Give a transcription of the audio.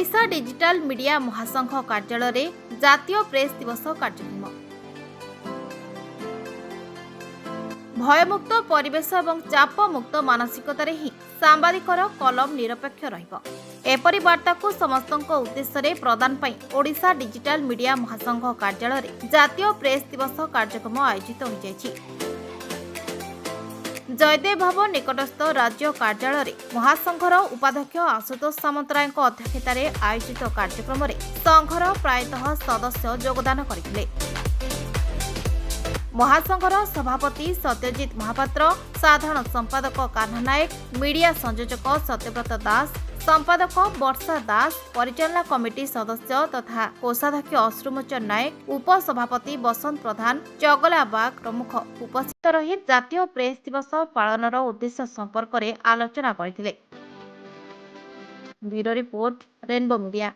Odisha digital media महासंघ कार्यालय जातीय प्रेस दिवस कार्यक्रम भयमुक्त परिवेश और चापमुक्त मानसिकतार ही सांबादिकर कलम निरपेक्ष रहिब एपरि वार्ता को समस्त उद्देश्य प्रदान पाई ओडिशा डिजिटल मीडिया महासंघ कार्यालय जातीय प्रेस दिवस कार्यक्रम आयोजित हो जायछि। जयदेव भवन निकटस्थ राज्य कार्यालय महासंघर उपाध्यक्ष आशुतोष सामंतराय अध्यक्षतार आयोजित कार्यक्रम संघर प्रायतः सदस्य योगदान करथिले। महासंघर सभापति सत्यजित महापात्र, साधारण संपादक कान्हा नायक, मीडिया संयोजक सत्यव्रत दास, संपादक वर्षा दास, परिचालना कमिटी सदस्य तथा कोषाध्यक्ष अश्रुमोचन नायक, उपसभापति बसंत प्रधान, चगला बाग प्रमुख उपस्थित रही जातीय प्रेस दिवस पालनर उद्देश्य संपर्क में आलोचना करथिले। Bureau report, rainbow media.